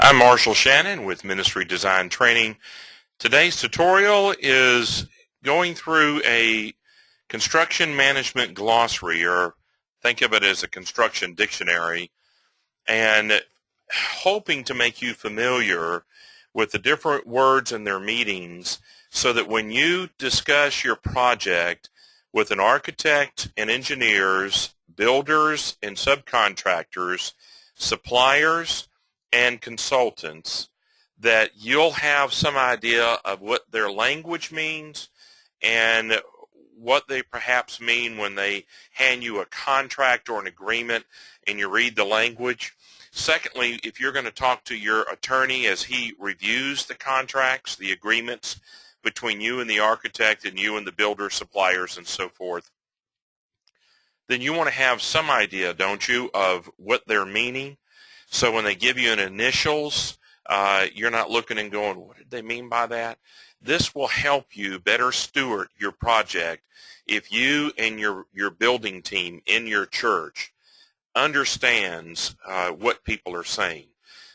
I'm Marshall Shannon with Ministry Design Training. Today's tutorial is going through a construction management glossary, or think of it as a construction dictionary, and hoping to make you familiar with the different words and their meanings so that when you discuss your project with an architect and engineers, builders and subcontractors, suppliers, and consultants, that you'll have some idea of what their language means and what they perhaps mean when they hand you a contract or an agreement and you read the language. Secondly, if you're going to talk to your attorney as he reviews the contracts, the agreements between you and the architect and you and the builder, suppliers, and so forth, then you want to have some idea, don't you, of what they're meaning. So when they give you an initials, you're not looking and going, what did they mean by that? This will help you better steward your project if you and your building team in your church understands what people are saying.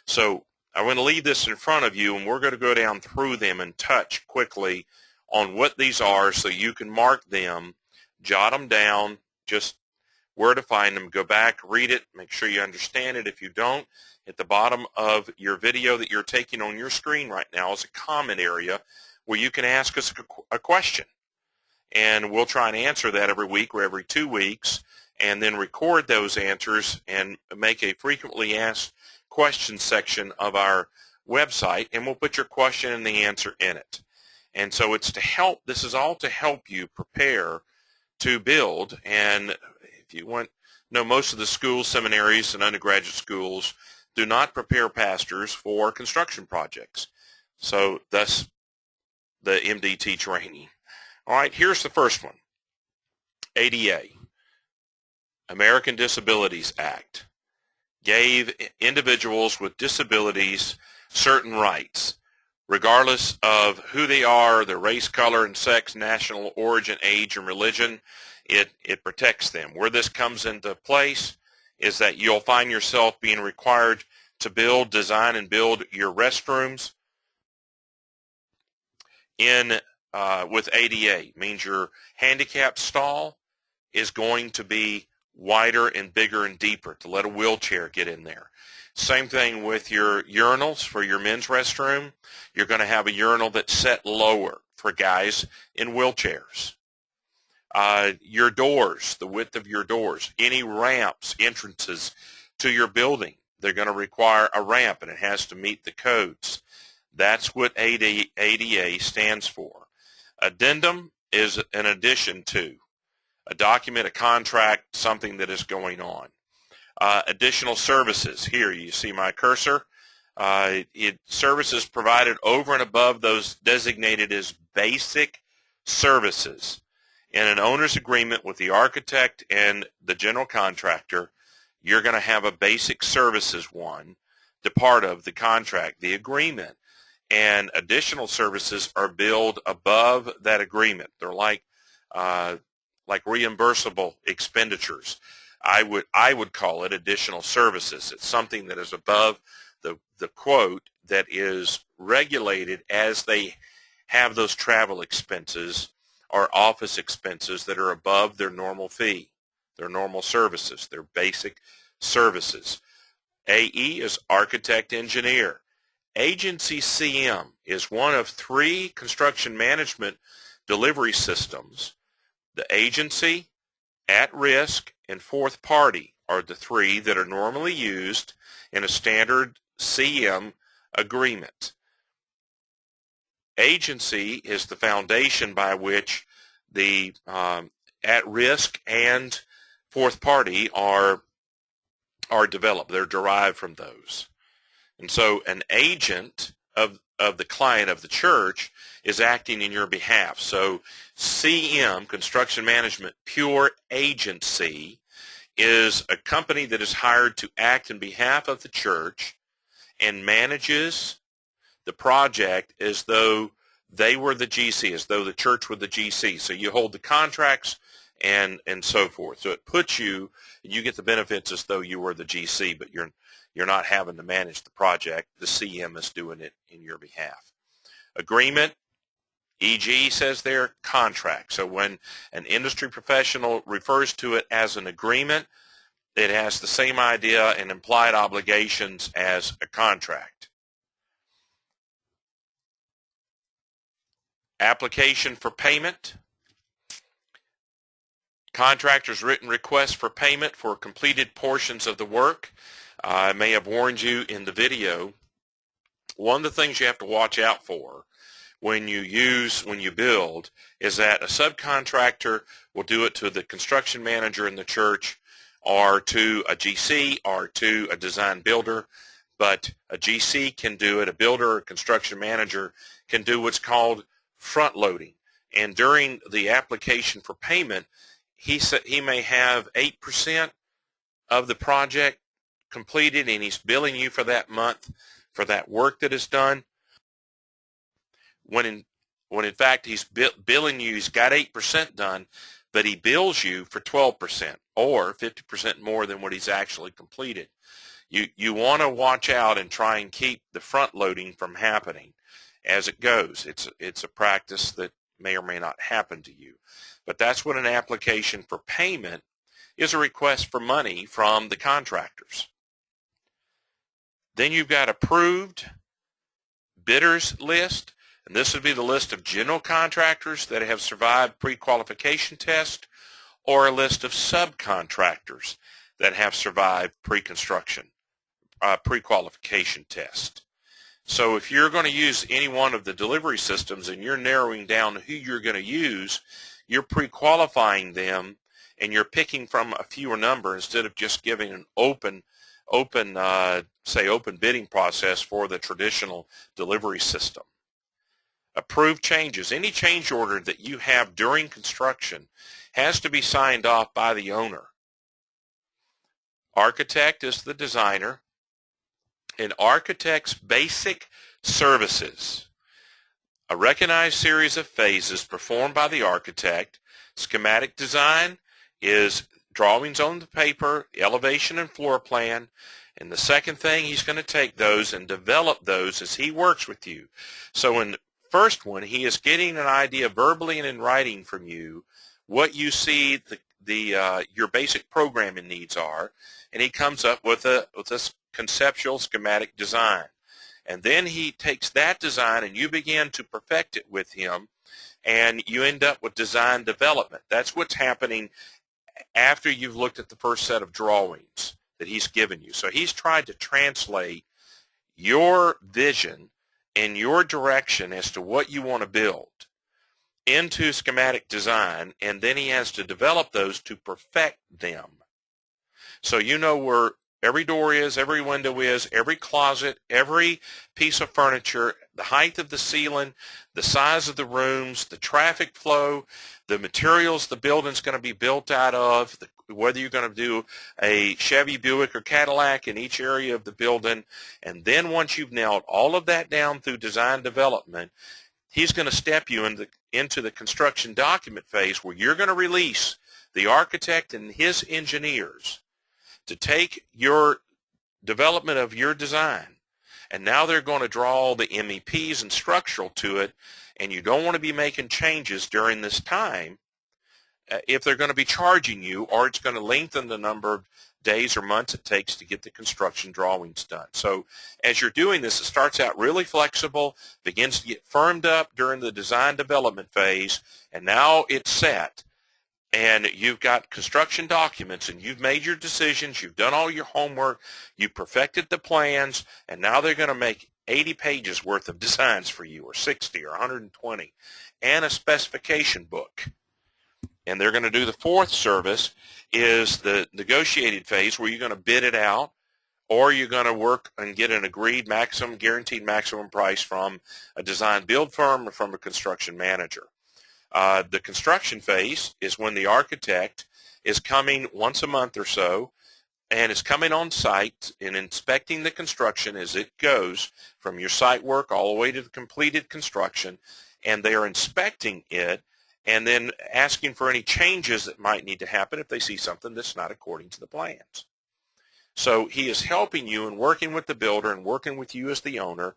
So I want to leave this in front of you, and we're going to go down through them and touch quickly on what these are so you can mark them, jot them down, just where to find them, go back, read it, make sure you understand it. If you don't, at the bottom of your video that you're taking on your screen right now is a comment area where you can ask us a question. And we'll try and answer that every week or every 2 weeks, and then record those answers and make a frequently asked questions section of our website, and we'll put your question and the answer in it. And so it's to help, this is all to help you prepare to build. And if you want, most of the schools, seminaries, and undergraduate schools do not prepare pastors for construction projects. So that's the MDT training. All right, here's the first one. ADA, American Disabilities Act, gave individuals with disabilities certain rights, regardless of who they are, their race, color, and sex, national origin, age, and religion. It protects them. Where this comes into place is that you'll find yourself being required to build, design, and build your restrooms in with ADA. It means your handicap stall is going to be wider and bigger and deeper to let a wheelchair get in there. Same thing with your urinals for your men's restroom. You're going to have a urinal that's set lower for guys in wheelchairs. Your doors, the width of your doors, any ramps, entrances to your building, they're going to require a ramp, and it has to meet the codes. That's what ADA stands for. Addendum is an addition to a document, a contract, something that is going on. Additional services. Here you see my cursor. Services provided over and above those designated as basic services. In an owner's agreement with the architect and the general contractor, you're going to have a basic services one, the part of the contract, the agreement. And additional services are billed above that agreement. They're like reimbursable expenditures. I would call it additional services. It's something that is above the quote that is regulated as they have those travel expenses or office expenses that are above their normal fee, their normal services, their basic services. AE is architect engineer. Agency CM is one of 3 construction management delivery systems. The agency, at risk, and fourth party are the 3 that are normally used in a standard CM agreement. Agency is the foundation by which the at-risk and fourth party are developed. They're derived from those. And so an agent of the client of the church is acting in your behalf. So CM, construction management, pure agency, is a company that is hired to act in behalf of the church and manages the project as though they were the GC, as though the church were the GC. So you hold the contracts and so forth. So it puts you get the benefits as though you were the GC, but you're not having to manage the project. The CM is doing it in your behalf. Agreement, e.g. says there, contract. So when an industry professional refers to it as an agreement, it has the same idea and implied obligations as a contract. Application for payment. Contractor's written request for payment for completed portions of the work. I may have warned you in the video. One of the things you have to watch out for when you build is that a subcontractor will do it to the construction manager in the church or to a GC or to a design builder, but a GC can do it, a builder or a construction manager can do what's called front loading. And during the application for payment, he may have 8% of the project completed and he's billing you for that month for that work that is done, when in fact he's billing you, he's got 8% done, but he bills you for 12% or 50% more than what he's actually completed. You want to watch out and try and keep the front loading from happening as it goes. It's a practice that may or may not happen to you. But that's what an application for payment is, a request for money from the contractors. Then you've got approved bidders list, and this would be the list of general contractors that have survived pre-qualification test, or a list of subcontractors that have survived pre-construction, pre-qualification test. So if you're going to use any one of the delivery systems and you're narrowing down who you're going to use, you're pre-qualifying them and you're picking from a fewer number instead of just giving an open bidding process for the traditional delivery system. Approved changes. Any change order that you have during construction has to be signed off by the owner. Architect is the designer. An architect's basic services. A recognized series of phases performed by the architect. Schematic design is drawings on the paper, elevation and floor plan. And the second thing, he's going to take those and develop those as he works with you. So in the first one, he is getting an idea verbally and in writing from you what you see your basic programming needs are, and he comes up with a conceptual schematic design. And then he takes that design and you begin to perfect it with him, and you end up with design development. That's what's happening after you've looked at the first set of drawings that he's given you. So he's tried to translate your vision and your direction as to what you want to build into schematic design, and then he has to develop those to perfect them. So you know where every door is, every window is, every closet, every piece of furniture, the height of the ceiling, the size of the rooms, the traffic flow, the materials the building's going to be built out of, whether you're going to do a Chevy, Buick, or Cadillac in each area of the building. And then once you've nailed all of that down through design development, he's going to step you into the construction document phase, where you're going to release the architect and his engineers to take your development of your design, and now they're going to draw all the MEPs and structural to it, and you don't want to be making changes during this time if they're going to be charging you, or it's going to lengthen the number of days or months it takes to get the construction drawings done. So as you're doing this, it starts out really flexible, begins to get firmed up during the design development phase, and now it's set. And you've got construction documents, and you've made your decisions, you've done all your homework, you perfected the plans, and now they're going to make 80 pages worth of designs for you, or 60 or 120, and a specification book. And they're going to do the fourth service, is the negotiated phase, where you're going to bid it out, or you're going to work and get an agreed maximum, guaranteed maximum price from a design build firm or from a construction manager. The construction phase is when the architect is coming once a month or so, and is coming on site and inspecting the construction as it goes from your site work all the way to the completed construction, and they are inspecting it and then asking for any changes that might need to happen if they see something that's not according to the plans. So he is helping you and working with the builder and working with you as the owner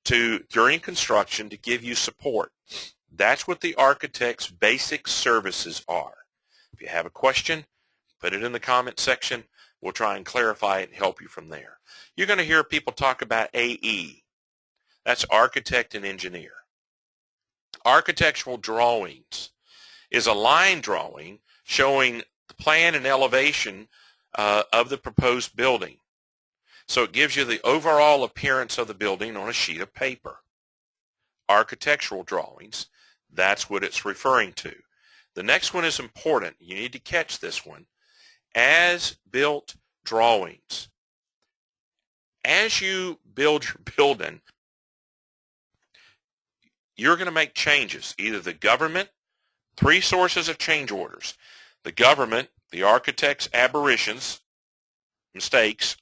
during construction to give you support. That's what the architect's basic services are. If you have a question, put it in the comment section. We'll try and clarify it and help you from there. You're going to hear people talk about AE. That's architect and engineer. Architectural drawings is a line drawing showing the plan and elevation of the proposed building. So it gives you the overall appearance of the building on a sheet of paper. Architectural drawings, that's what it's referring to. The next one is important. You need to catch this one. As-built drawings. As you build your building, you're going to make changes. Either the government, 3 sources of change orders. The government, the architect's aberrations, mistakes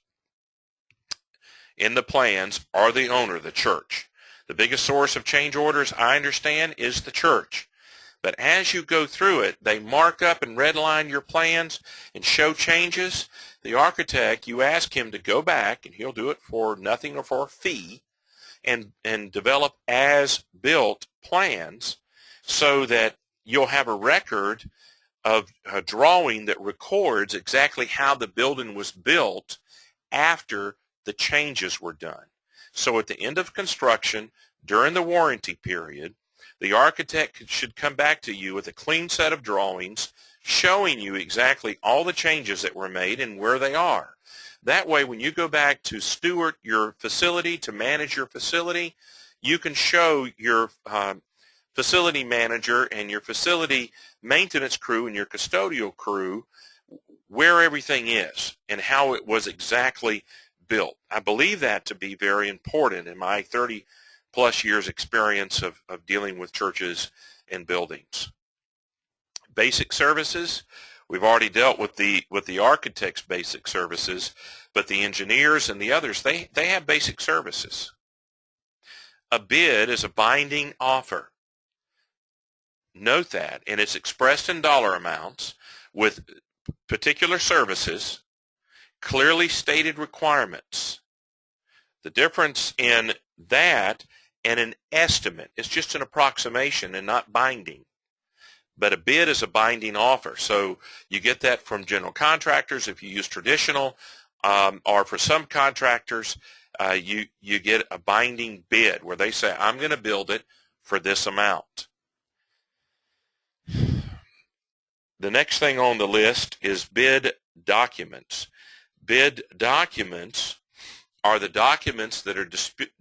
in the plans, or the owner, the church. The biggest source of change orders, I understand, is the church. But as you go through it, they mark up and redline your plans and show changes. The architect, you ask him to go back, and he'll do it for nothing or for a fee, and develop as-built plans so that you'll have a record of a drawing that records exactly how the building was built after the changes were done. So at the end of construction, during the warranty period, the architect should come back to you with a clean set of drawings showing you exactly all the changes that were made and where they are. That way, when you go back to steward your facility, to manage your facility, you can show your facility manager and your facility maintenance crew and your custodial crew where everything is and how it was exactly built. I believe that to be very important in my 30-plus years experience of dealing with churches and buildings. Basic services, we've already dealt with the architect's basic services, but the engineers and the others, they have basic services. A bid is a binding offer. Note that, and it's expressed in dollar amounts with particular services, clearly stated requirements. The difference in that and an estimate is just an approximation and not binding. But a bid is a binding offer. So you get that from general contractors if you use traditional, or for some contractors, you get a binding bid where they say, I'm going to build it for this amount. The next thing on the list is bid documents. Bid documents are the documents that are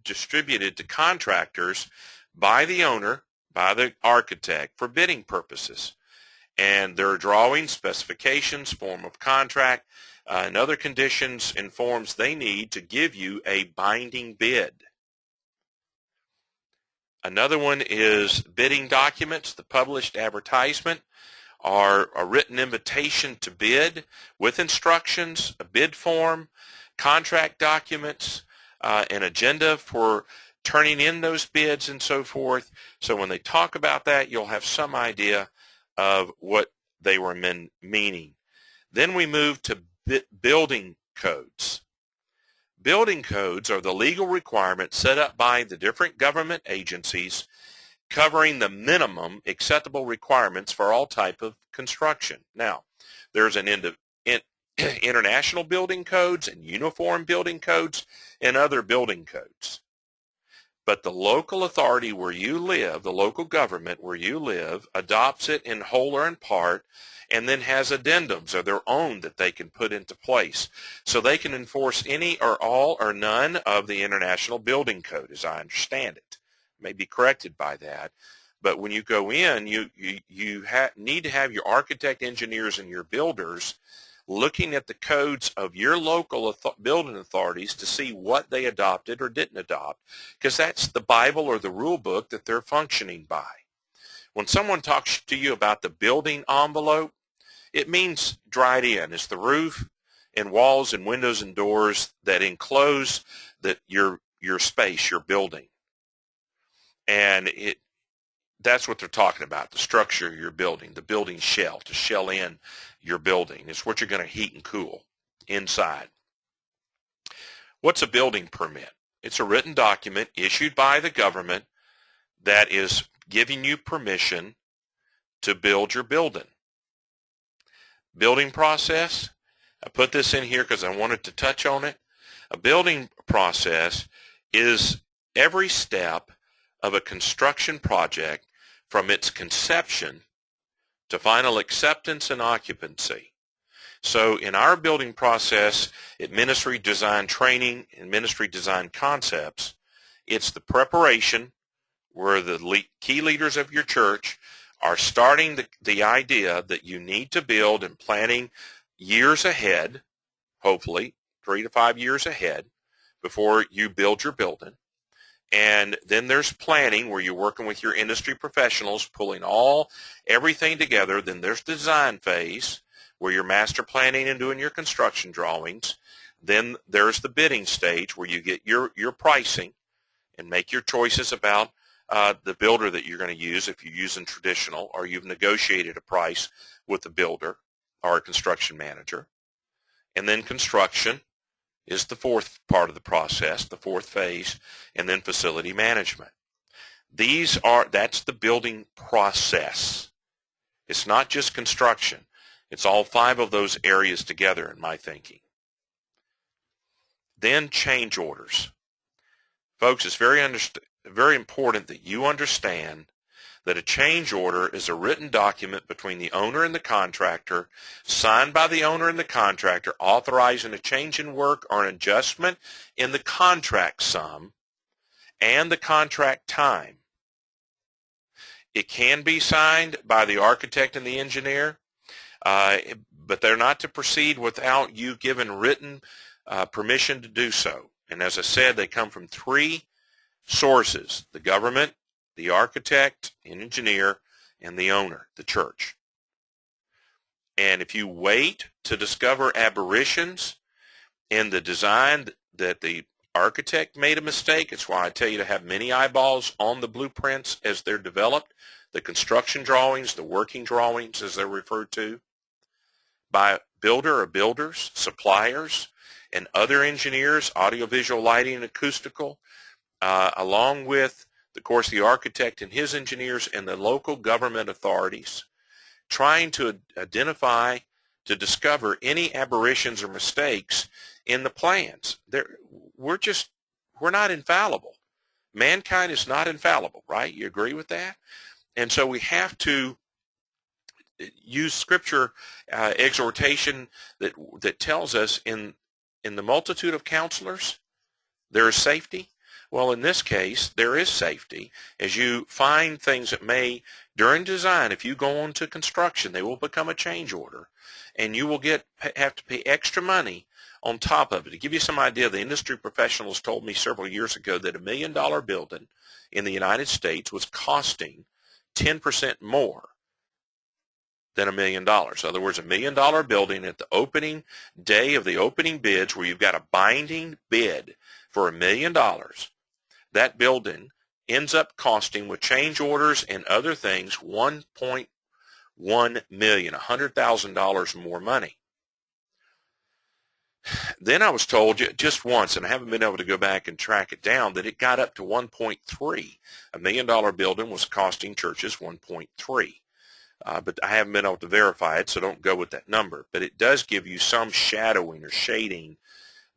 distributed to contractors by the owner, by the architect, for bidding purposes. And there are drawings, specifications, form of contract, and other conditions and forms they need to give you a binding bid. Another one is bidding documents, the published advertisement, or a written invitation to bid with instructions, a bid form, contract documents, an agenda for turning in those bids and so forth. So when they talk about that, you'll have some idea of what they were meaning. Then we move to building codes. Building codes are the legal requirements set up by the different government agencies covering the minimum acceptable requirements for all type of construction. Now, there's an international building codes and uniform building codes and other building codes. But the local authority where you live, the local government where you live, adopts it in whole or in part, and then has addendums of their own that they can put into place. So they can enforce any or all or none of the International Building Code, as I understand it. May be corrected by that. But when you go in, you need to have your architect, engineers, and your builders looking at the codes of your local building authorities to see what they adopted or didn't adopt, because that's the Bible or the rule book that they're functioning by. When someone talks to you about the building envelope, it means dried in. It's the roof and walls and windows and doors that enclose your space, your building. And that's what they're talking about, the structure of your building, the building shell, to shell in your building. It's what you're going to heat and cool inside. What's a building permit? It's a written document issued by the government that is giving you permission to build your building. Building process, I put this in here because I wanted to touch on it. A building process is every step of a construction project from its conception to final acceptance and occupancy. So in our building process at Ministry Design Training and Ministry Design Concepts, it's the preparation where the key leaders of your church are starting the idea that you need to build and planning years ahead, hopefully 3 to 5 years ahead, before you build your building. And then there's planning where you're working with your industry professionals, pulling everything together. Then there's the design phase where you're master planning and doing your construction drawings. Then there's the bidding stage where you get your pricing and make your choices about the builder that you're going to use if you're using traditional, or you've negotiated a price with the builder or a construction manager. And then construction is the fourth part of the process, the fourth phase, and then facility management. That's the building process. It's not just construction. It's all 5 of those areas together in my thinking. Then change orders. Folks, it's very important that you understand that a change order is a written document between the owner and the contractor, signed by the owner and the contractor, authorizing a change in work or an adjustment in the contract sum and the contract time. It can be signed by the architect and the engineer, but they're not to proceed without you giving written permission to do so. And as I said, they come from 3 sources: the government, the architect and engineer, and the owner, the church. And if you wait to discover aberrations in the design that the architect made a mistake, it's why I tell you to have many eyeballs on the blueprints as they're developed, the construction drawings, the working drawings as they're referred to, by builder or builders, suppliers, and other engineers, audiovisual, lighting, and acoustical, along with, of course, the architect and his engineers and the local government authorities, trying to identify, to discover any aberrations or mistakes in the plans. We're not infallible. Mankind is not infallible, right? You agree with that? And so we have to use scripture exhortation that tells us in the multitude of counselors there is safety. Well, in this case, there is safety. As you find things that may, during design, if you go on to construction, they will become a change order, and you will have to pay extra money on top of it. To give you some idea, the industry professionals told me several years ago that $1 million building in the United States was costing 10% more than $1 million. In other words, $1 million building at the opening day of the opening bids, where you've got a binding bid for $1 million, that building ends up costing, with change orders and other things, $1.1 million, $100,000 more money. Then I was told just once, and I haven't been able to go back and track it down, that it got up to 1.3. $1 million building was costing churches 1.3. But I haven't been able to verify it, so don't go with that number. But it does give you some shadowing or shading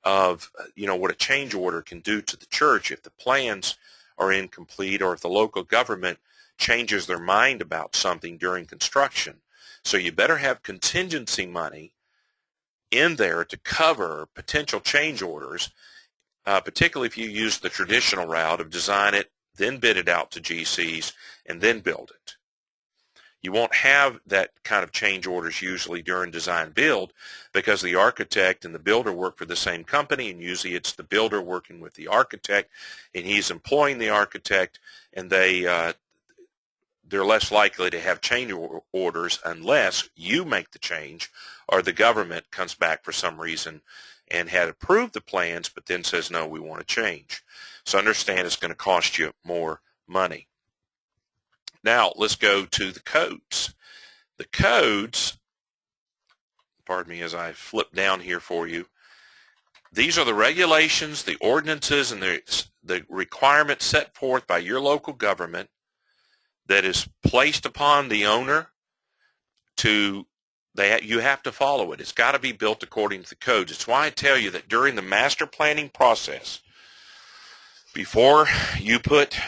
of what a change order can do to the church if the plans are incomplete, or if the local government changes their mind about something during construction. So you better have contingency money in there to cover potential change orders, particularly if you use the traditional route of design it, then bid it out to GCs, and then build it. You won't have that kind of change orders usually during design build, because the architect and the builder work for the same company, and usually it's the builder working with the architect, and he's employing the architect, and they're less likely to have change orders unless you make the change or the government comes back for some reason and had approved the plans but then says, no, we want to change. So understand it's going to cost you more money. Now let's go to the codes. The codes, pardon me as I flip down here for you, these are the regulations, the ordinances, and the requirements set forth by your local government that is placed upon the owner to, you have to follow it. It's got to be built according to the codes. It's why I tell you that during the master planning process, before you put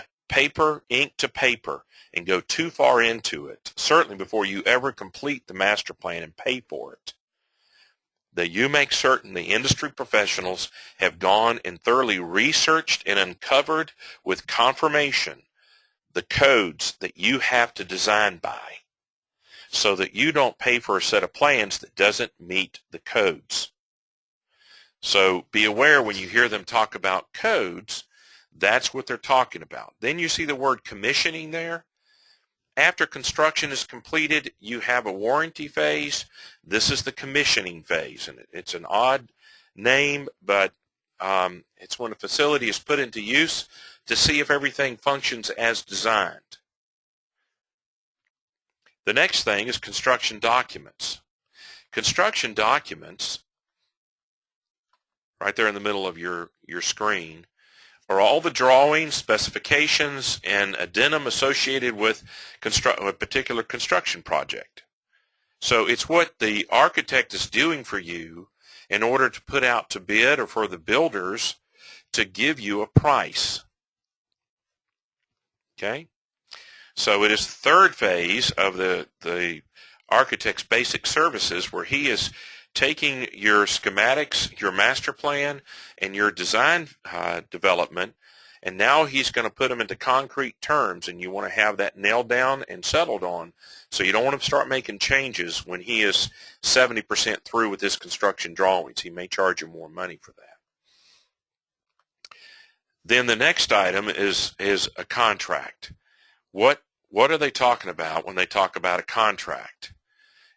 ink to paper and go too far into it, certainly before you ever complete the master plan and pay for it, that you make certain the industry professionals have gone and thoroughly researched and uncovered with confirmation the codes that you have to design by, so that you don't pay for a set of plans that doesn't meet the codes. So be aware when you hear them talk about codes, that's what they're talking about. Then you see the word commissioning there. After construction is completed, you have a warranty phase. This is the commissioning phase, and it's an odd name, but it's when a facility is put into use to see if everything functions as designed. The next thing is construction documents. Construction documents, right there in the middle of your screen, are all the drawings, specifications, and addendum associated with a particular construction project. So it's what the architect is doing for you in order to put out to bid or for the builders to give you a price. Okay? So it is the third phase of the architect's basic services, where he is taking your schematics, your master plan, and your design development, and now he's going to put them into concrete terms, and you want to have that nailed down and settled on. So you don't want to start making changes when he is 70% through with his construction drawings. He may charge you more money for that. Then the next item is a contract. What are they talking about when they talk about a contract?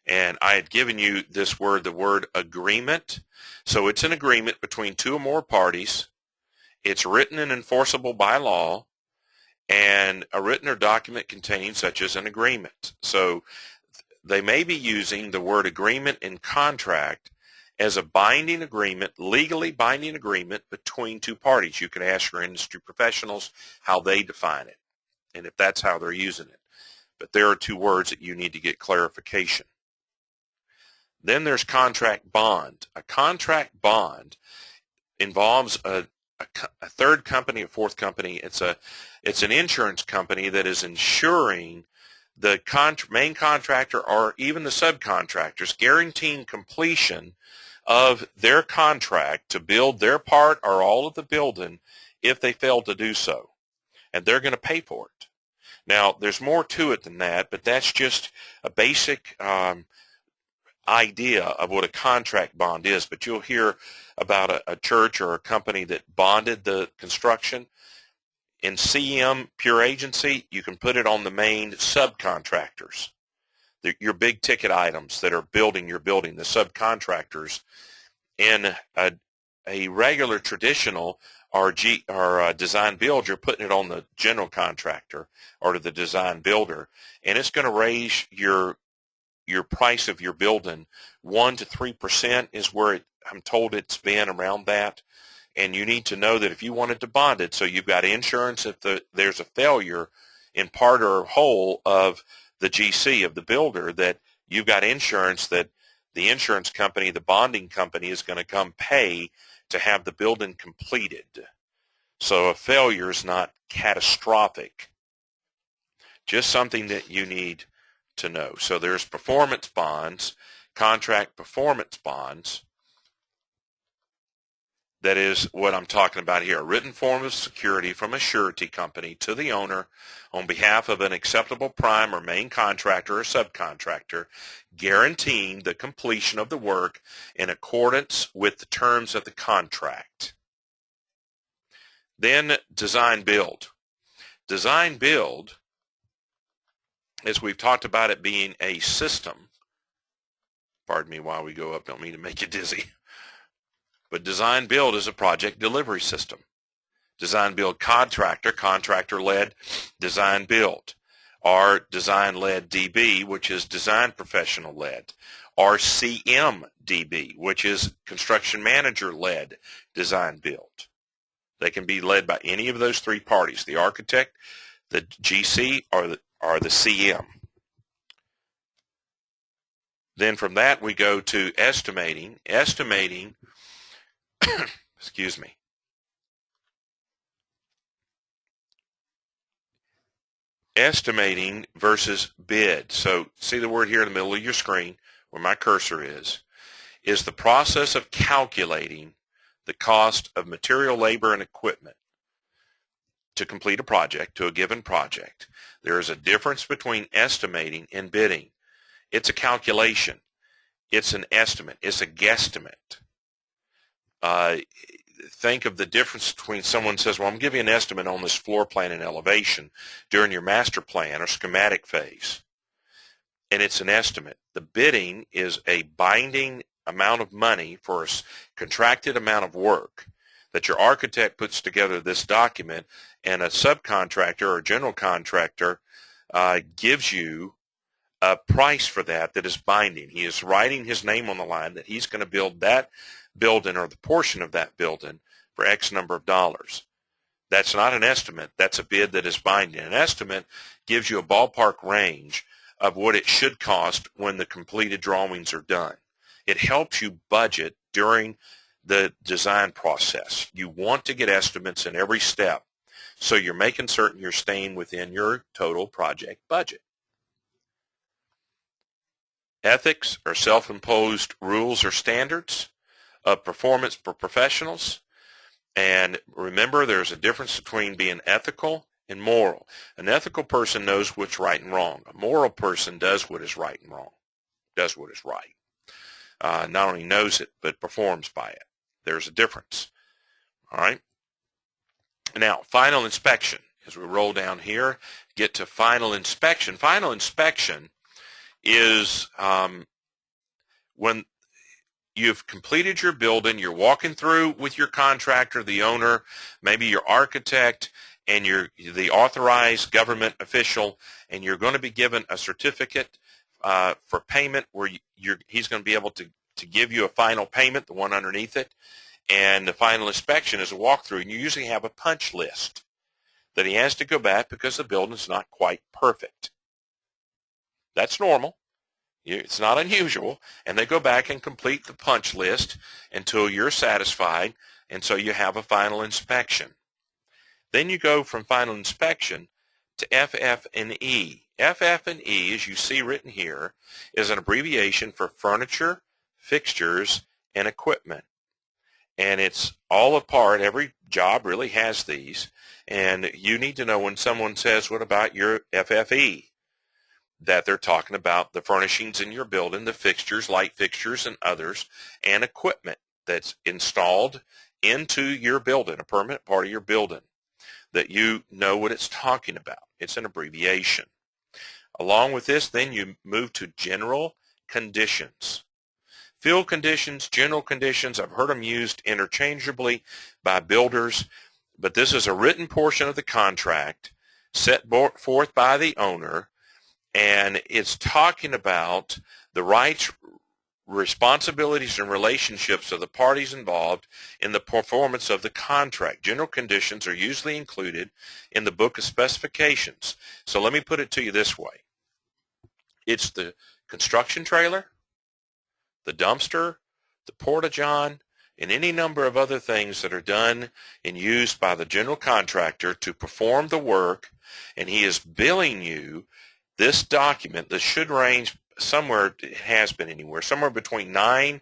And I had given you this word, the word agreement. So it's an agreement between two or more parties. It's written and enforceable by law, and a written or document containing such as an agreement. So they may be using the word agreement and contract as a binding agreement, legally binding agreement between two parties. You can ask your industry professionals how they define it, and if that's how they're using it. But there are two words that you need to get clarification. Then there's contract bond. A contract bond involves a third company, a fourth company. It's an insurance company that is insuring the main contractor or even the subcontractors, guaranteeing completion of their contract to build their part or all of the building if they fail to do so. And they're going to pay for it. Now, there's more to it than that, but that's just a basic idea of what a contract bond is. But you'll hear about a church or a company that bonded the construction. In CM Pure Agency, you can put it on the main subcontractors, your big ticket items that are building your building, the subcontractors. In a regular traditional or design build, you're putting it on the general contractor or to the design builder, and it's going to raise your price of your building 1% to 3% is where I'm told it's been around that. And you need to know that if you wanted to bond it, so you've got insurance if there's a failure in part or whole of the GC of the builder, that you've got insurance that the insurance company, the bonding company, is going to come pay to have the building completed. So a failure is not catastrophic. Just something that you need to know. So there's performance bonds, contract performance bonds. That is what I'm talking about here. A written form of security from a surety company to the owner on behalf of an acceptable prime or main contractor or subcontractor, guaranteeing the completion of the work in accordance with the terms of the contract. Then design build. Design build, as we've talked about it being a system, pardon me while we go up, don't mean to make you dizzy. But design build is a project delivery system. Design build contractor, contractor-led design build. or design-led DB, which is design professional-led, or CMDB, which is construction manager-led design build. They can be led by any of those three parties, the architect, the GC, or the CM. Then from that we go to estimating. Estimating, excuse me. Estimating versus bid. So see the word here in the middle of your screen where my cursor is the process of calculating the cost of material, labor, and equipment to complete a project, to a given project. There is a difference between estimating and bidding. It's a calculation. It's an estimate. It's a guesstimate. Think of the difference between someone says, well, I'm giving you an estimate on this floor plan and elevation during your master plan or schematic phase. And it's an estimate. The bidding is a binding amount of money for a contracted amount of work that your architect puts together this document, and a subcontractor or general contractor gives you a price for that is binding. He is writing his name on the line that he's going to build that building or the portion of that building for X number of dollars. That's not an estimate. That's a bid that is binding. An estimate gives you a ballpark range of what it should cost when the completed drawings are done. It helps you budget during the design process. You want to get estimates in every step, so you're making certain you're staying within your total project budget. Ethics are self-imposed rules or standards of performance for professionals. And remember, there's a difference between being ethical and moral. An ethical person knows what's right and wrong. A moral person does what is right and wrong, does what is right. Not only knows it, but performs by it. There's a difference. All right? Now, final inspection. As we roll down here, get to final inspection. Final inspection is when you've completed your building, you're walking through with your contractor, the owner, maybe your architect, and you're the authorized government official, and you're going to be given a certificate for payment where he's going to be able to give you a final payment, the one underneath it, and the final inspection is a walkthrough, and you usually have a punch list that he has to go back because the building's not quite perfect. That's normal. It's not unusual, and they go back and complete the punch list until you're satisfied, and so you have a final inspection. Then you go from final inspection to FF&E. FF&E, as you see written here, is an abbreviation for furniture, fixtures, and equipment. And it's all a part. Every job really has these, and you need to know when someone says, what about your FFE? That they're talking about the furnishings in your building, the fixtures, light fixtures and others, and equipment that's installed into your building, a permanent part of your building, that you know what it's talking about. It's an abbreviation. Along with this, then you move to general conditions. Field conditions, general conditions, I've heard them used interchangeably by builders, but this is a written portion of the contract set forth by the owner, and it's talking about the rights, responsibilities, and relationships of the parties involved in the performance of the contract. General conditions are usually included in the book of specifications. So let me put it to you this way. It's the construction trailer, the dumpster, the porta-john, and any number of other things that are done and used by the general contractor to perform the work, and he is billing you this document that should range somewhere, it has been anywhere, somewhere between 9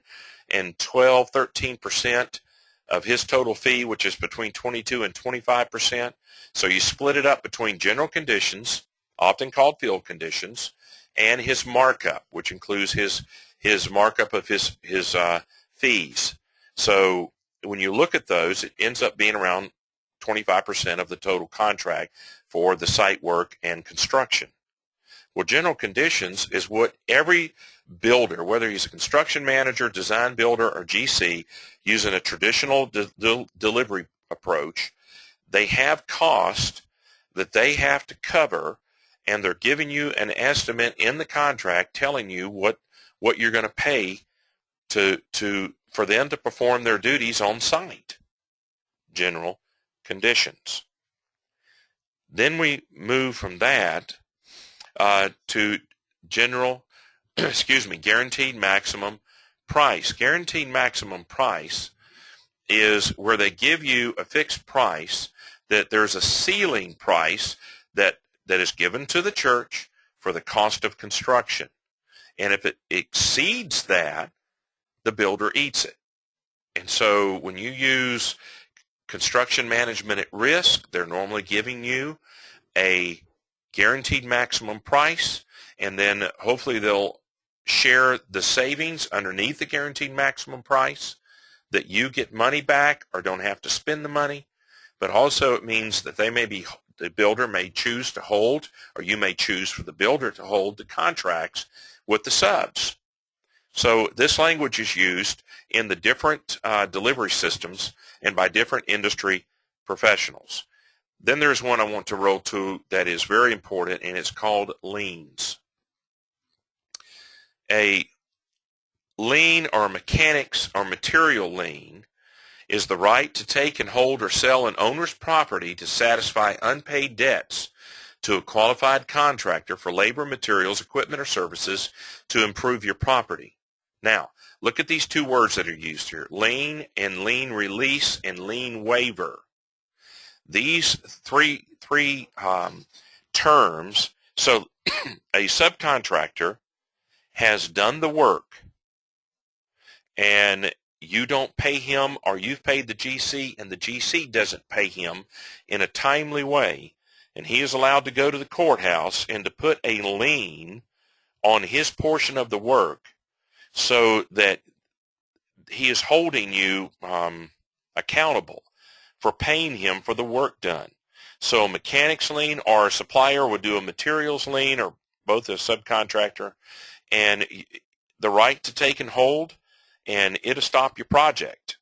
and 12, 13% of his total fee, which is between 22 and 25%. So you split it up between general conditions, often called field conditions, and his markup, which includes his markup of his fees. So when you look at those, it ends up being around 25% of the total contract for the site work and construction. Well, general conditions is what every builder, whether he's a construction manager, design builder, or GC, using a traditional delivery approach, they have cost that they have to cover, and they're giving you an estimate in the contract telling you what you're going to pay for them to perform their duties on site. General conditions. Then we move from that to general, guaranteed maximum price. Guaranteed maximum price is where they give you a fixed price, that there's a ceiling price that is given to the church for the cost of construction. And if it exceeds that, the builder eats it. And so when you use construction management at risk, they're normally giving you a guaranteed maximum price, and then hopefully they'll share the savings underneath the guaranteed maximum price, that you get money back or don't have to spend the money. But also it means that the builder may choose to hold, or you may choose for the builder to hold the contracts with the subs. So this language is used in the different delivery systems and by different industry professionals. Then there's one I want to roll to that is very important, and it's called liens. A lien or mechanics or material lien is the right to take and hold or sell an owner's property to satisfy unpaid debts to a qualified contractor for labor, materials, equipment, or services to improve your property. Now, look at these two words that are used here, lien and lien release and lien waiver. These three terms, so a subcontractor has done the work and you don't pay him, or you've paid the GC and the GC doesn't pay him in a timely way, and he is allowed to go to the courthouse and to put a lien on his portion of the work so that he is holding you accountable for paying him for the work done. So a mechanics lien or a supplier would do a materials lien, or both a subcontractor, and the right to take and hold, and it'll stop your project.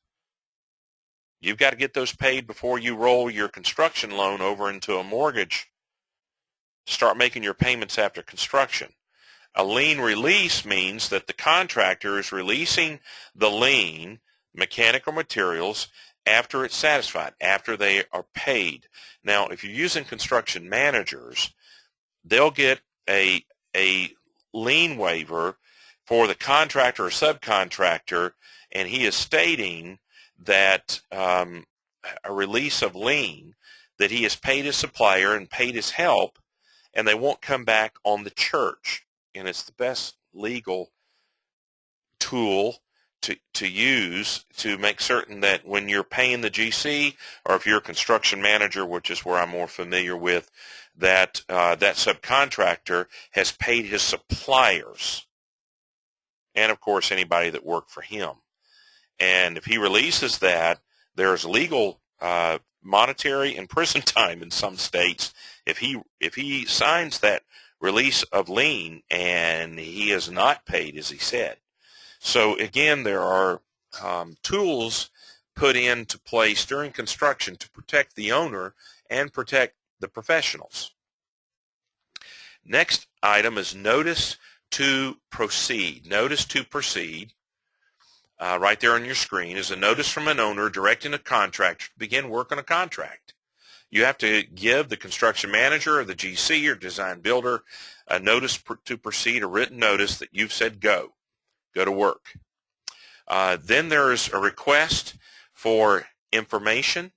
You've got to get those paid before you roll your construction loan over into a mortgage to start making your payments after construction. A lien release means that the contractor is releasing the lien, mechanical materials, after it's satisfied, after they are paid. Now, if you're using construction managers, they'll get a lien waiver for the contractor or subcontractor, and he is stating that a release of lien, that he has paid his supplier and paid his help, and they won't come back on the church. And it's the best legal tool to use to make certain that when you're paying the GC, or if you're a construction manager, which is where I'm more familiar with, that that subcontractor has paid his suppliers, and of course anybody that worked for him. And if he releases that, there's legal, monetary, and prison time in some states if he signs that release of lien and he is not paid as he said. So again, there are tools put into place during construction to protect the owner and protect the professionals. Next item is notice to proceed. Notice to proceed, right there on your screen, is a notice from an owner directing a contractor to begin work on a contract. You have to give the construction manager or the GC or design builder a notice to proceed, a written notice that you've said go to work. Then there's a request for information.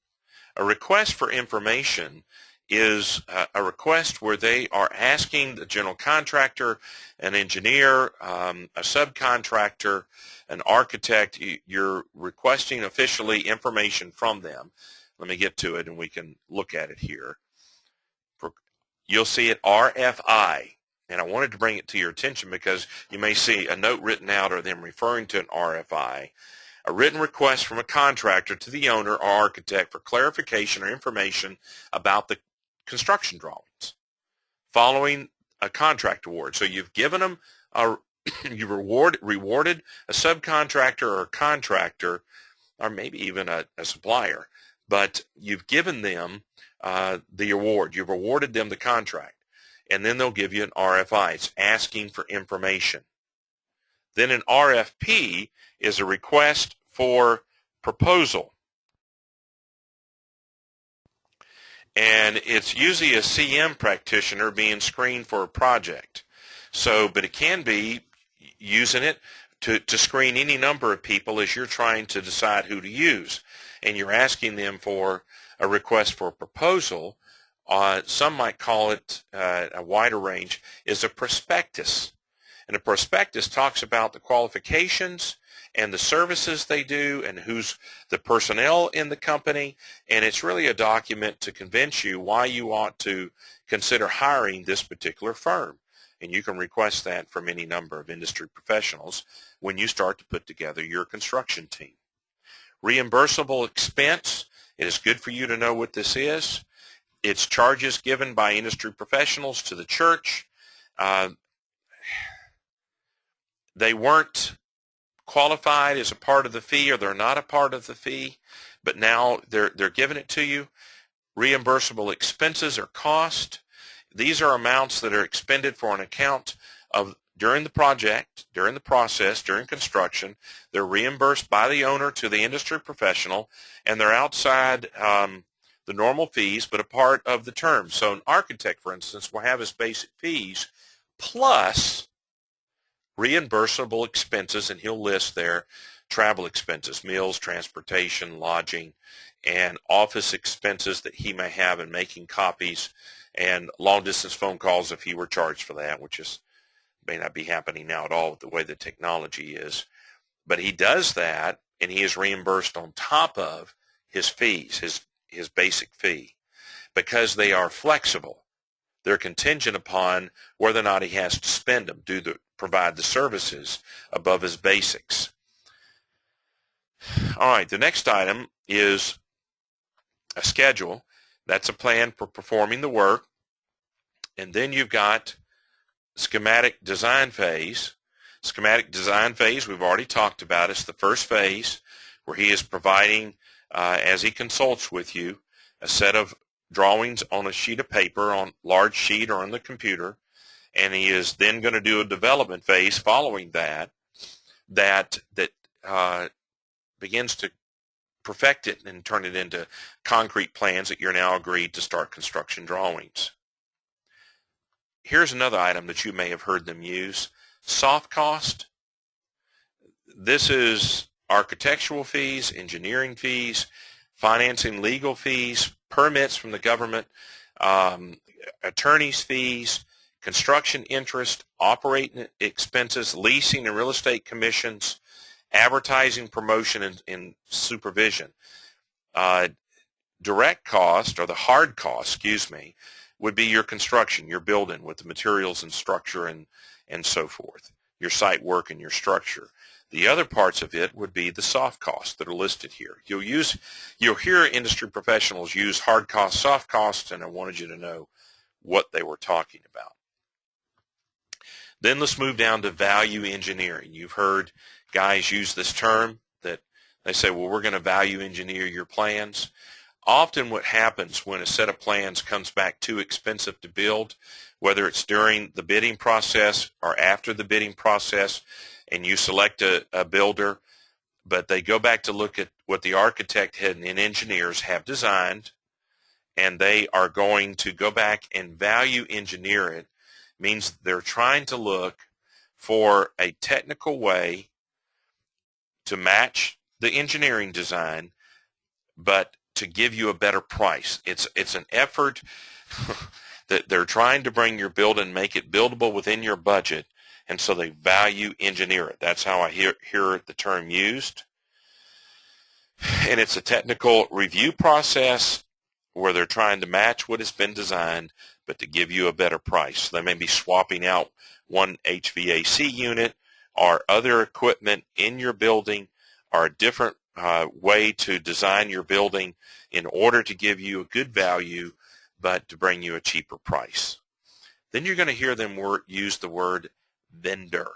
A request for information is a request where they are asking the general contractor, an engineer, a subcontractor, an architect. You're requesting officially information from them. Let me get to it and we can look at it here. You'll see it RFI. And I wanted to bring it to your attention because you may see a note written out or them referring to an RFI, a written request from a contractor to the owner or architect for clarification or information about the construction drawings following a contract award. So you've given them you've rewarded a subcontractor or a contractor, or maybe even a supplier, but you've given them the award. You've awarded them the contract. and then they'll give you an RFI. It's asking for information. Then an RFP is a request for proposal. And it's usually a CM practitioner being screened for a project. But it can be using it to screen any number of people as you're trying to decide who to use. And you're asking them for a request for a proposal. Some might call it a wider range, is a prospectus. And a prospectus talks about the qualifications and the services they do and who's the personnel in the company. And it's really a document to convince you why you ought to consider hiring this particular firm. And you can request that from any number of industry professionals when you start to put together your construction team. Reimbursable expense, it is good for you to know what this is. It's charges given by industry professionals to the church. They weren't qualified as a part of the fee, or they're not a part of the fee, but now they're giving it to you. Reimbursable expenses or cost. These are amounts that are expended for an account of during the project, during the process, during construction. They're reimbursed by the owner to the industry professional, and they're outside the normal fees, but a part of the term. So an architect, for instance, will have his basic fees plus reimbursable expenses, and he'll list there travel expenses, meals, transportation, lodging, and office expenses that he may have in making copies, and long-distance phone calls if he were charged for that, which may not be happening now at all with the way the technology is. But he does that, and he is reimbursed on top of his fees, his basic fee, because they are flexible. They're contingent upon whether or not he has to spend them, provide the services above his basics. All right, the next item is a schedule. That's a plan for performing the work. And then you've got schematic design phase. Schematic design phase, we've already talked about. It's the first phase where he is providing, as he consults with you, a set of drawings on a sheet of paper, on large sheet or on the computer, and he is then going to do a development phase following that begins to perfect it and turn it into concrete plans that you're now agreed to start construction drawings. Here's another item that you may have heard them use, soft cost. This is architectural fees, engineering fees, financing, legal fees, permits from the government, attorney's fees, construction interest, operating expenses, leasing and real estate commissions, advertising, promotion, and supervision. Direct cost, or the hard cost, would be your construction, your building with the materials and structure and so forth, your site work and your structure. The other parts of it would be the soft costs that are listed here. You'll hear industry professionals use hard costs, soft costs, and I wanted you to know what they were talking about. Then let's move down to value engineering. You've heard guys use this term that they say, well, we're going to value engineer your plans. Often what happens when a set of plans comes back too expensive to build, whether it's during the bidding process or after the bidding process, and you select a builder, but they go back to look at what the architect and engineers have designed, and they are going to go back and value engineer it, means they're trying to look for a technical way to match the engineering design, but to give you a better price. It's an effort that they're trying to bring your building, make it buildable within your budget, and so they value engineer it. That's how I hear the term used. And it's a technical review process where they're trying to match what has been designed, but to give you a better price. They may be swapping out one HVAC unit or other equipment in your building, or a different way to design your building in order to give you a good value, but to bring you a cheaper price. Then you're going to hear them use the word vendor.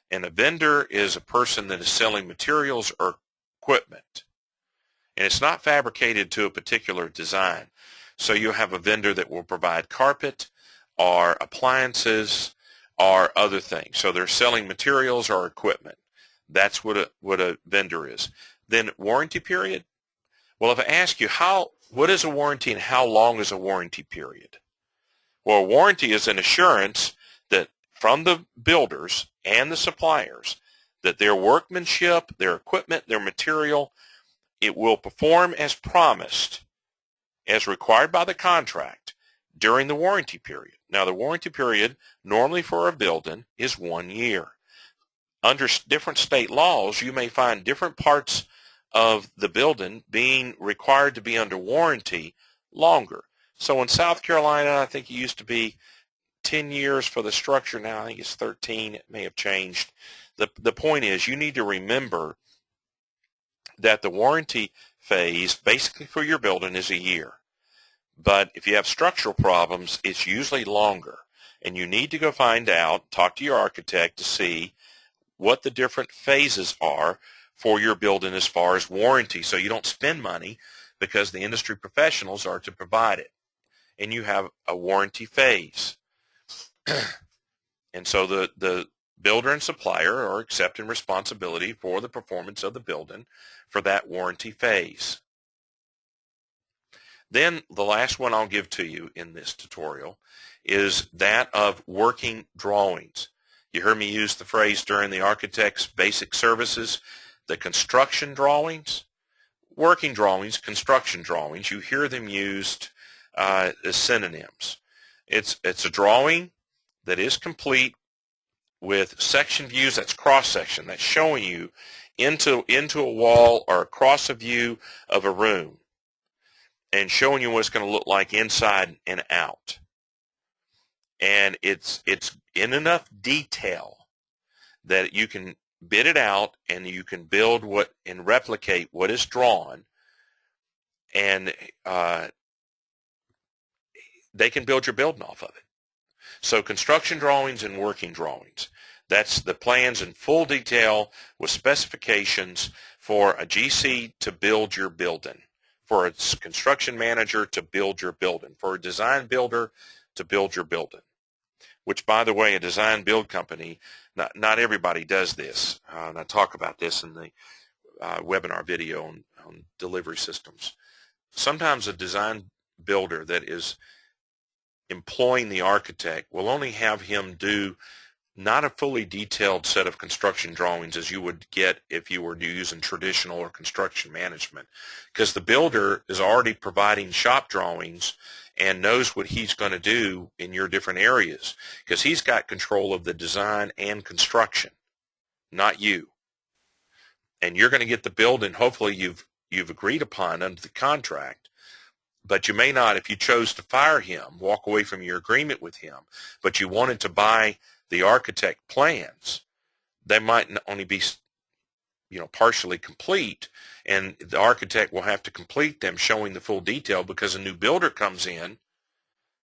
And a vendor is a person that is selling materials or equipment. And it's not fabricated to a particular design. So you'll have a vendor that will provide carpet or appliances or other things. So they're selling materials or equipment. That's what a vendor is. Then warranty period. Well, if I ask you what is a warranty and how long is a warranty period? Well, a warranty is an assurance that from the builders and the suppliers that their workmanship, their equipment, their material, it will perform as promised, as required by the contract during the warranty period. Now, the warranty period normally for a building is 1 year. Under different state laws, you may find different parts of the building being required to be under warranty longer. So in South Carolina, I think it used to be 10 years for the structure. Now I think it's 13. It may have changed. The point is, you need to remember that the warranty phase basically for your building is a year. But if you have structural problems, it's usually longer. And you need to go find out, talk to your architect to see what the different phases are for your building as far as warranty, so you don't spend money because the industry professionals are to provide it. And you have a warranty phase. And so the builder and supplier are accepting responsibility for the performance of the building for that warranty phase. Then the last one I'll give to you in this tutorial is that of working drawings. You heard me use the phrase during the architect's basic services, the construction drawings, working drawings, construction drawings. You hear them used as synonyms. It's a drawing that is complete with section views. That's cross-section. That's showing you into a wall or across a view of a room and showing you what it's going to look like inside and out. And it's in enough detail that you can bid it out and you can build and replicate what is drawn, and they can build your building off of it. So construction drawings and working drawings. That's the plans in full detail with specifications for a GC to build your building, for a construction manager to build your building, for a design builder to build your building. Which, by the way, a design build company, not everybody does this. And I talk about this in the webinar video on delivery systems. Sometimes a design builder that is employing the architect will only have him do not a fully detailed set of construction drawings as you would get if you were using traditional or construction management, because the builder is already providing shop drawings and knows what he's going to do in your different areas, because he's got control of the design and construction, not you. And you're going to get the building hopefully you've agreed upon under the contract, but you may not, if you chose to fire him, walk away from your agreement with him, but you wanted to buy the architect plans. They might only be partially complete, and the architect will have to complete them showing the full detail because a new builder comes in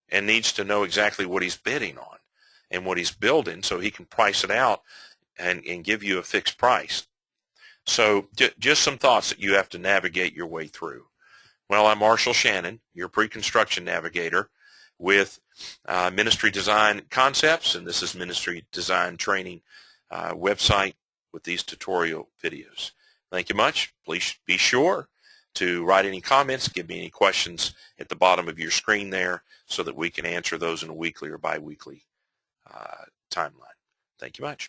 and needs to know exactly what he's bidding on and what he's building so he can price it out and give you a fixed price. So just some thoughts that you have to navigate your way through. Well, I'm Marshall Shannon, your pre-construction navigator with Ministry Design Concepts, and this is Ministry Design Training website with these tutorial videos. Thank you much. Please be sure to write any comments, give me any questions at the bottom of your screen there so that we can answer those in a weekly or bi-weekly timeline. Thank you much.